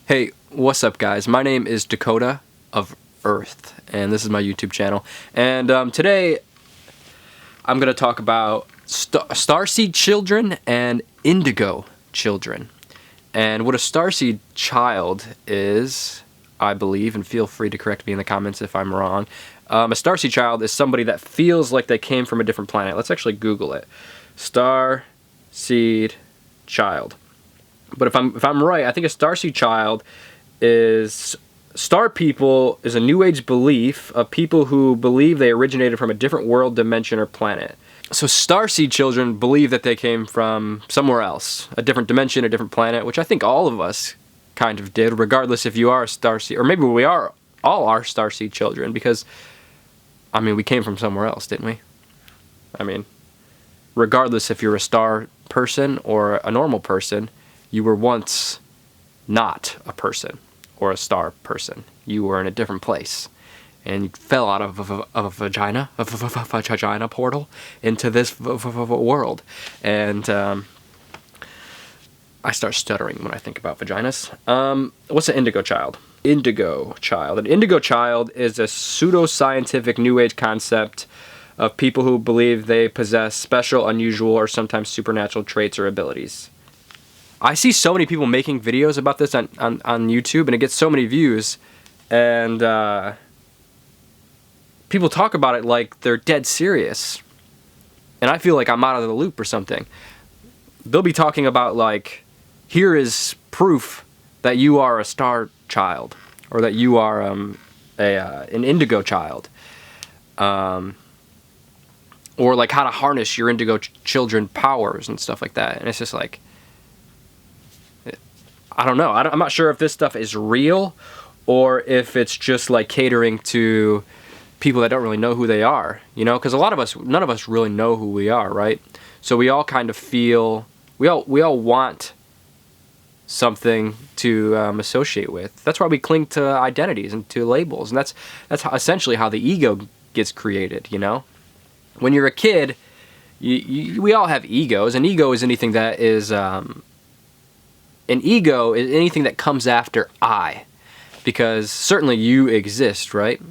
Hey, what's up guys? My name is Dakota of Earth, and this is my YouTube channel. And today, I'm going to talk about Starseed children and Indigo children. And what a Starseed child is, I believe, and feel free to correct me in the comments if I'm wrong. A Starseed child is somebody that feels like they came from a different planet. Let's actually Google it. Starseed child. But if I'm right, I think a Starseed child is star people is a new age belief of people who believe they originated from a different world, dimension, or planet. So Starseed children believe that they came from somewhere else, a different dimension, a different planet, which I think all of us kind of did, regardless if you are a Starseed, or maybe we are all are Starseed children, because I mean we came from somewhere else, didn't we? I mean, regardless if you're a star person or a normal person, you were once not a person or a star person. You were in a different place, and you fell out of a vagina portal into this world. And I start stuttering when I think about vaginas. What's an indigo child? Indigo child. An indigo child is a pseudoscientific New Age concept of people who believe they possess special, unusual, or sometimes supernatural traits or abilities. I see so many people making videos about this on YouTube, and it gets so many views, and people talk about it like they're dead serious, and I feel like I'm out of the loop or something. They'll be talking about like, here is proof that you are a star child, or that you are an indigo child, or like how to harness your indigo children powers and stuff like that, and it's just like, I don't know. I'm not sure if this stuff is real or if it's just like catering to people that don't really know who they are, you know? Because a lot of us, none of us really know who we are, right? So we all kind of feel, we all want something to associate with. That's why we cling to identities and to labels, and that's essentially how the ego gets created, you know? When you're a kid, we all have egos, and ego is anything that is... An ego is anything that comes after I, because certainly you exist, right?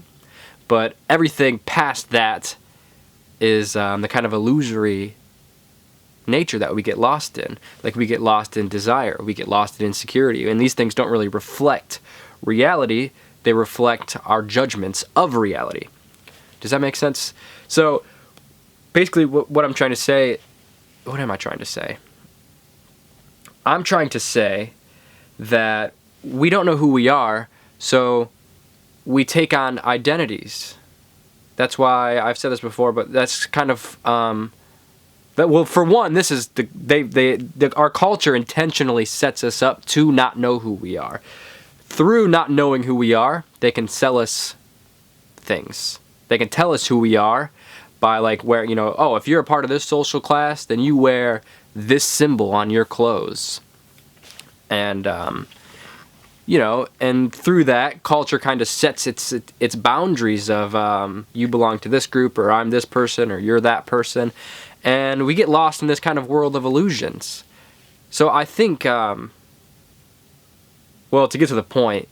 But everything past that is the kind of illusory nature that we get lost in. Like we get lost in desire, we get lost in insecurity, and these things don't really reflect reality, they reflect our judgments of reality. Does that make sense? So basically what I'm trying to say, what am I trying to say? I'm trying to say that we don't know who we are, so we take on identities. That's why I've said this before, but that's kind of well, for one, this is our culture intentionally sets us up to not know who we are. Through not knowing who we are, they can sell us things. They can tell us who we are by like wearing, you know, oh, if you're a part of this social class, then you wear this symbol on your clothes. And you know, and through that, culture kind of sets its boundaries of you belong to this group, or I'm this person, or you're that person, and we get lost in this kind of world of illusions. So I think, well, to get to the point,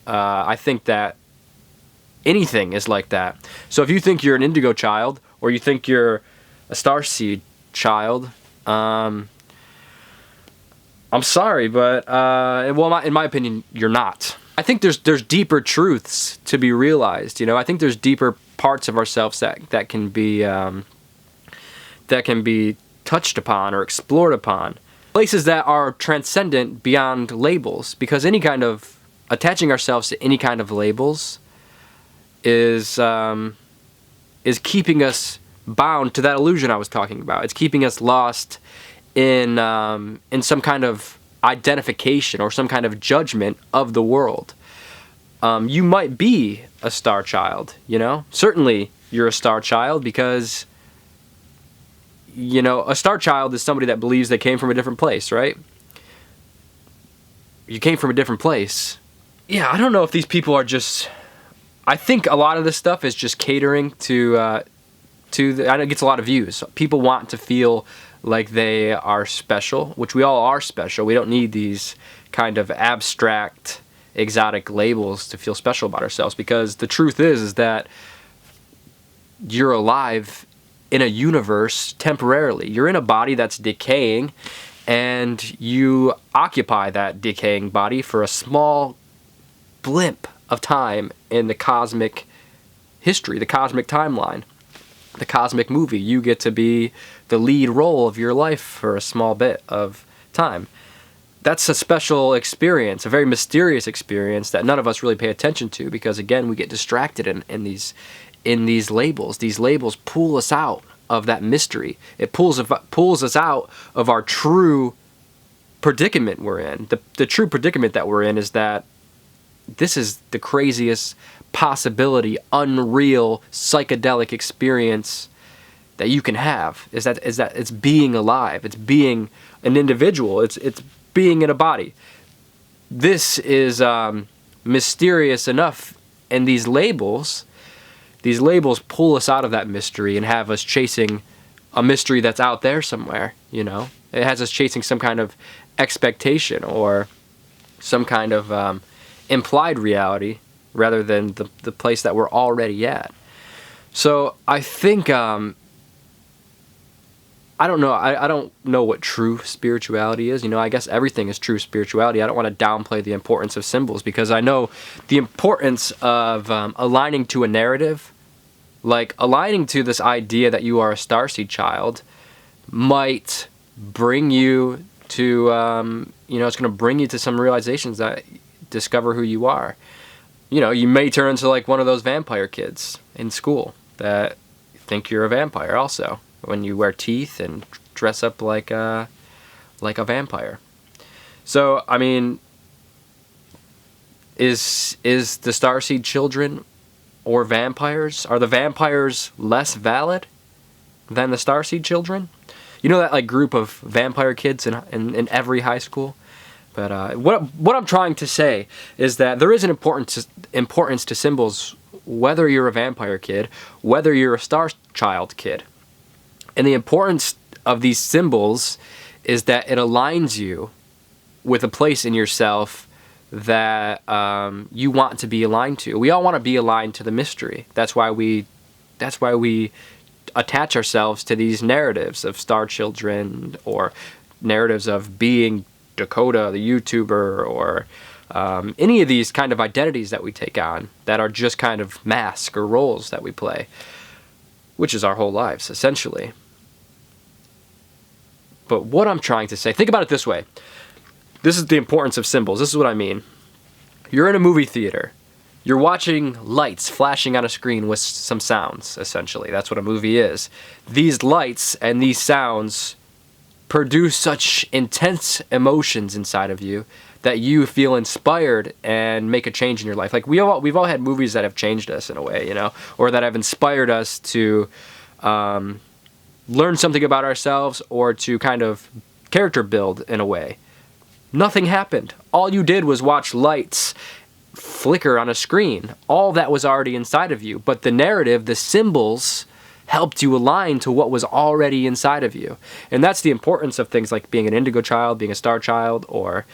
I think that anything is like that. So if you think you're an indigo child, or you think you're a starseed child, I'm sorry, but well, in my opinion, you're not. I think there's deeper truths to be realized. You know, I think there's deeper parts of ourselves that can be touched upon or explored upon. Places that are transcendent beyond labels, because any kind of attaching ourselves to any kind of labels is keeping us bound to that illusion I was talking about. It's keeping us lost in some kind of identification or some kind of judgment of the world. You might be a star child, you know? Certainly you're a star child because, you know, a star child is somebody that believes they came from a different place, right? You came from a different place. Yeah, I don't know if these people are just... I think a lot of this stuff is just catering to I know it gets a lot of views. People want to feel like they are special, which we all are special. We don't need these kind of abstract, exotic labels to feel special about ourselves, because the truth is that you're alive in a universe temporarily. You're in a body that's decaying, and you occupy that decaying body for a small blimp of time in the cosmic history, the cosmic timeline, the cosmic movie. You get to be the lead role of your life for a small bit of time. That's a special experience, a very mysterious experience that none of us really pay attention to, because again, we get distracted in these labels. These labels pull us out of that mystery. It pulls us out of our true predicament we're in. The true predicament that we're in is that this is the craziest possibility, unreal, psychedelic experience that you can have. Is that it's being alive. It's being an individual. It's being in a body. This is mysterious enough, and these labels pull us out of that mystery and have us chasing a mystery that's out there somewhere, you know? It has us chasing some kind of expectation or some kind of implied reality rather than the place that we're already at. So I think, I don't know. I don't know what true spirituality is. You know, I guess everything is true spirituality. I don't want to downplay the importance of symbols, because I know the importance of aligning to a narrative, like aligning to this idea that you are a Starseed child, might bring you to, you know, it's going to bring you to some realizations that discover who you are. You know, you may turn into like one of those vampire kids in school that think you're a vampire also, when you wear teeth and dress up like a vampire. So, I mean, is the Starseed children or vampires, are the vampires less valid than the Starseed children? You know that like group of vampire kids in every high school? But what I'm trying to say is that there is an importance to symbols, whether you're a vampire kid, whether you're a Star Child kid. And the importance of these symbols is that it aligns you with a place in yourself that you want to be aligned to. We all want to be aligned to the mystery. That's why we attach ourselves to these narratives of Star Children, or narratives of being Dakota, the YouTuber, or any of these kind of identities that we take on that are just kind of masks or roles that we play, which is our whole lives, essentially. But what I'm trying to say, think about it this way. This is the importance of symbols. This is what I mean. You're in a movie theater. You're watching lights flashing on a screen with some sounds, essentially. That's what a movie is. These lights and these sounds produce such intense emotions inside of you that you feel inspired and make a change in your life. Like we've all had movies that have changed us in a way, you know, or that have inspired us to learn something about ourselves, or to kind of character build in a way. Nothing happened. All you did was watch lights flicker on a screen. All that was already inside of you. But the narrative, the symbols, helped you align to what was already inside of you. And that's the importance of things like being an Indigo child, being a Star child, or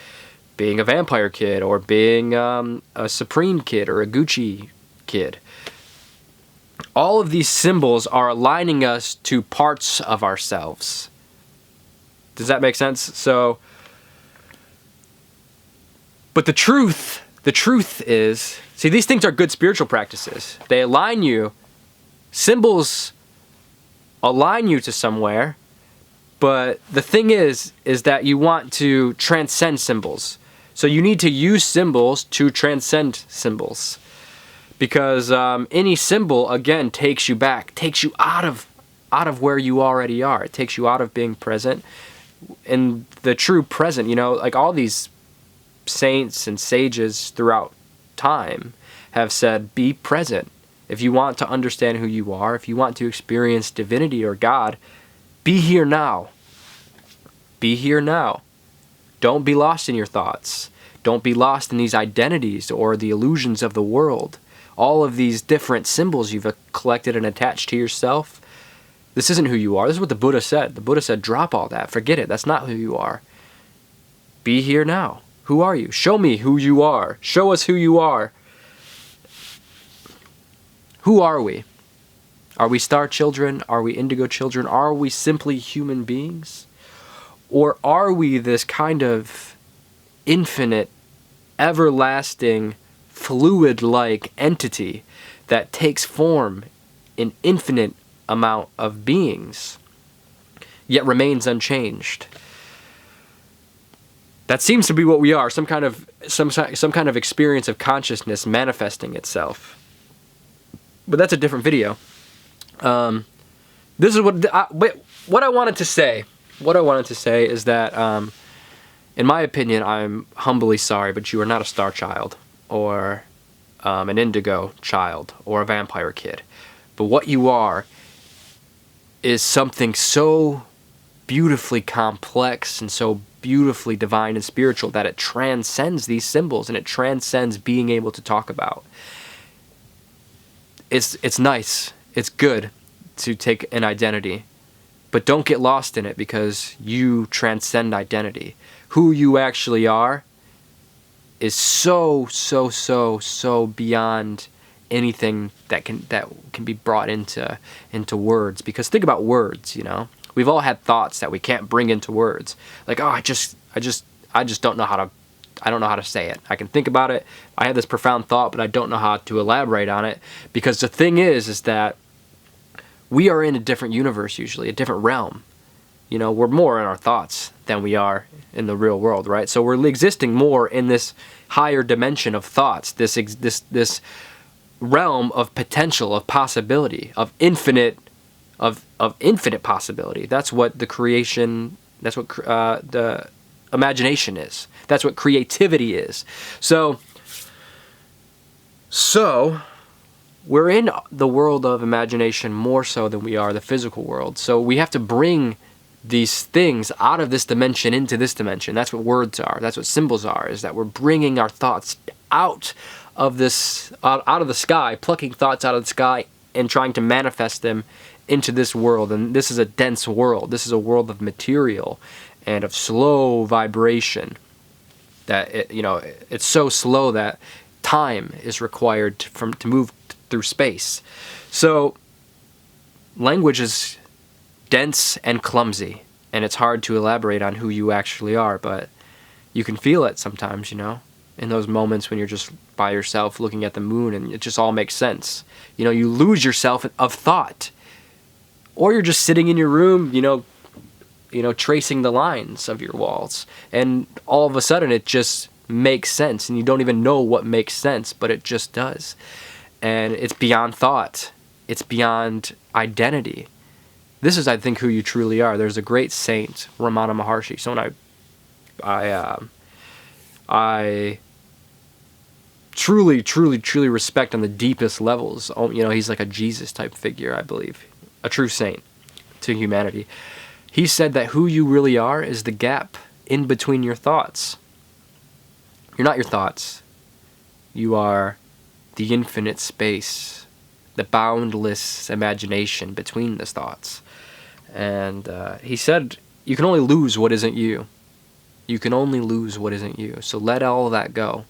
being a vampire kid, or being a Supreme kid, or a Gucci kid. All of these symbols are aligning us to parts of ourselves. Does that make sense? So, but the truth is, see, these things are good spiritual practices. They align you. Symbols align you to somewhere, but the thing is that you want to transcend symbols. So you need to use symbols to transcend symbols. Because any symbol, again, takes you back, takes you out of where you already are. It takes you out of being present. And the true present, you know, like all these saints and sages throughout time have said, be present. If you want to understand who you are, if you want to experience divinity or God, be here now. Be here now. Don't be lost in your thoughts. Don't be lost in these identities or the illusions of the world. All of these different symbols you've collected and attached to yourself. This isn't who you are. This is what the Buddha said. The Buddha said, drop all that. Forget it. That's not who you are. Be here now. Who are you? Show me who you are. Show us who you are. Who are we? Are we star children? Are we indigo children? Are we simply human beings? Or are we this kind of infinite, everlasting, fluid-like entity that takes form in infinite amount of beings, yet remains unchanged? That seems to be what we are, some kind of experience of consciousness manifesting itself. But that's a different video. This is what I wanted to say. What I wanted to say is that, in my opinion, I'm humbly sorry, but you are not a star child, or an indigo child, or a vampire kid. But what you are is something so beautifully complex and so beautifully divine and spiritual that it transcends these symbols, and it transcends being able to talk about. It's nice, it's good to take an identity, but don't get lost in it, because you transcend identity. Who you actually are is so beyond anything that can be brought into words. Because think about words, you know. We've all had thoughts that we can't bring into words. Like, oh, I just don't know how to. I don't know how to say it. I can think about it. I have this profound thought, but I don't know how to elaborate on it. Because the thing is that we are in a different universe usually, a different realm. You know, we're more in our thoughts than we are in the real world, right? So we're existing more in this higher dimension of thoughts, this realm of potential, of possibility, of infinite possibility. That's what the creation, that's what the imagination is. That's what creativity is. So we're in the world of imagination more so than we are the physical world. So we have to bring these things out of this dimension into this dimension. That's what words are. That's what symbols are, is that we're bringing our thoughts out of this, out of the sky, plucking thoughts out of the sky and trying to manifest them into this world. And this is a dense world. This is a world of material and of slow vibration. That it's so slow that time is required to move through space. So language is dense and clumsy, and it's hard to elaborate on who you actually are, but you can feel it sometimes, you know, in those moments when you're just by yourself looking at the moon and it just all makes sense. You know, you lose yourself of thought. Or you're just sitting in your room, you know, tracing the lines of your walls, and all of a sudden it just makes sense, and you don't even know what makes sense, but it just does. And it's beyond thought. It's beyond identity. This is, I think, who you truly are. There's a great saint, Ramana Maharshi, someone I truly respect on the deepest levels. You know, he's like a Jesus type figure, I believe, a true saint to humanity. He said that who you really are is the gap in between your thoughts. You're not your thoughts. You are the infinite space, the boundless imagination between the thoughts. And he said, you can only lose what isn't you. You can only lose what isn't you. So let all of that go.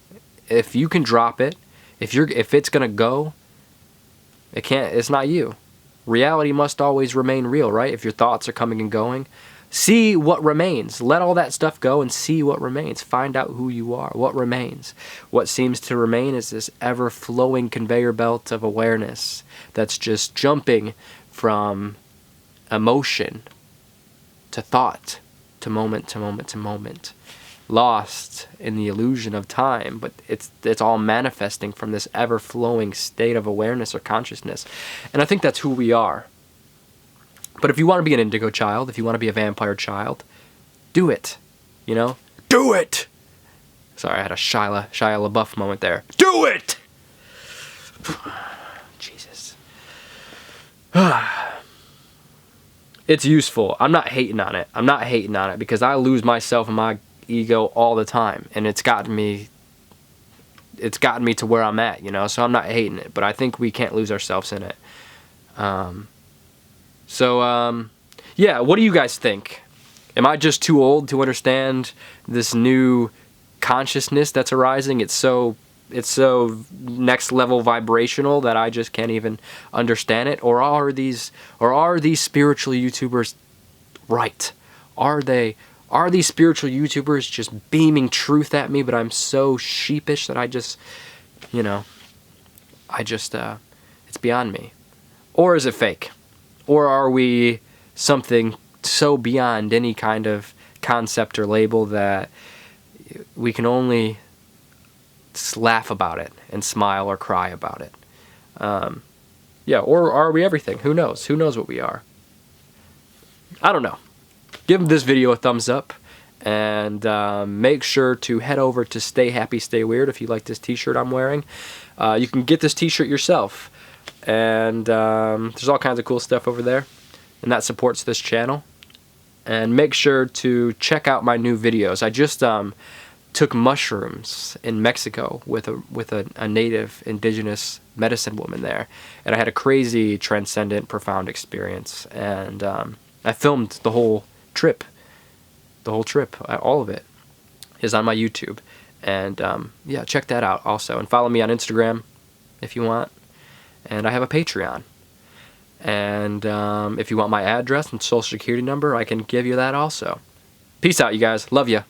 If you can drop it, if it's gonna go, it's not you. Reality must always remain real, right? If your thoughts are coming and going, see what remains. Let all that stuff go and see what remains. Find out who you are, what remains. What seems to remain is this ever-flowing conveyor belt of awareness that's just jumping from emotion to thought to moment to moment to moment. Lost in the illusion of time, but it's all manifesting from this ever-flowing state of awareness or consciousness. And I think that's who we are. But if you want to be an indigo child, if you want to be a vampire child, do it. You know? Do it! Sorry, I had a Shia LaBeouf moment there. Do it! Jesus. It's useful. I'm not hating on it. I'm not hating on it because I lose myself and my ego all the time, and it's gotten me to where I'm at, you know, so I'm not hating it, but I think we can't lose ourselves in it. Yeah, what do you guys think? Am I just too old to understand this new consciousness that's arising. It's so next level vibrational that I just can't even understand it. Or are these spiritual YouTubers right? Are these spiritual YouTubers just beaming truth at me, but I'm so sheepish that I just, you know, it's beyond me. Or is it fake? Or are we something so beyond any kind of concept or label that we can only laugh about it and smile or cry about it? Yeah, or are we everything? Who knows? Who knows what we are? I don't know. Give this video a thumbs up, and make sure to head over to Stay Happy, Stay Weird if you like this t-shirt I'm wearing. You can get this t-shirt yourself, and there's all kinds of cool stuff over there, and that supports this channel. And make sure to check out my new videos. I just took mushrooms in Mexico with a native indigenous medicine woman there, and I had a crazy transcendent profound experience, and I filmed the whole trip. All of it is on my YouTube, and yeah, check that out also, and follow me on Instagram if you want, and I have a Patreon, and if you want my address and social security number, I can give you that also. Peace out, you guys. Love ya.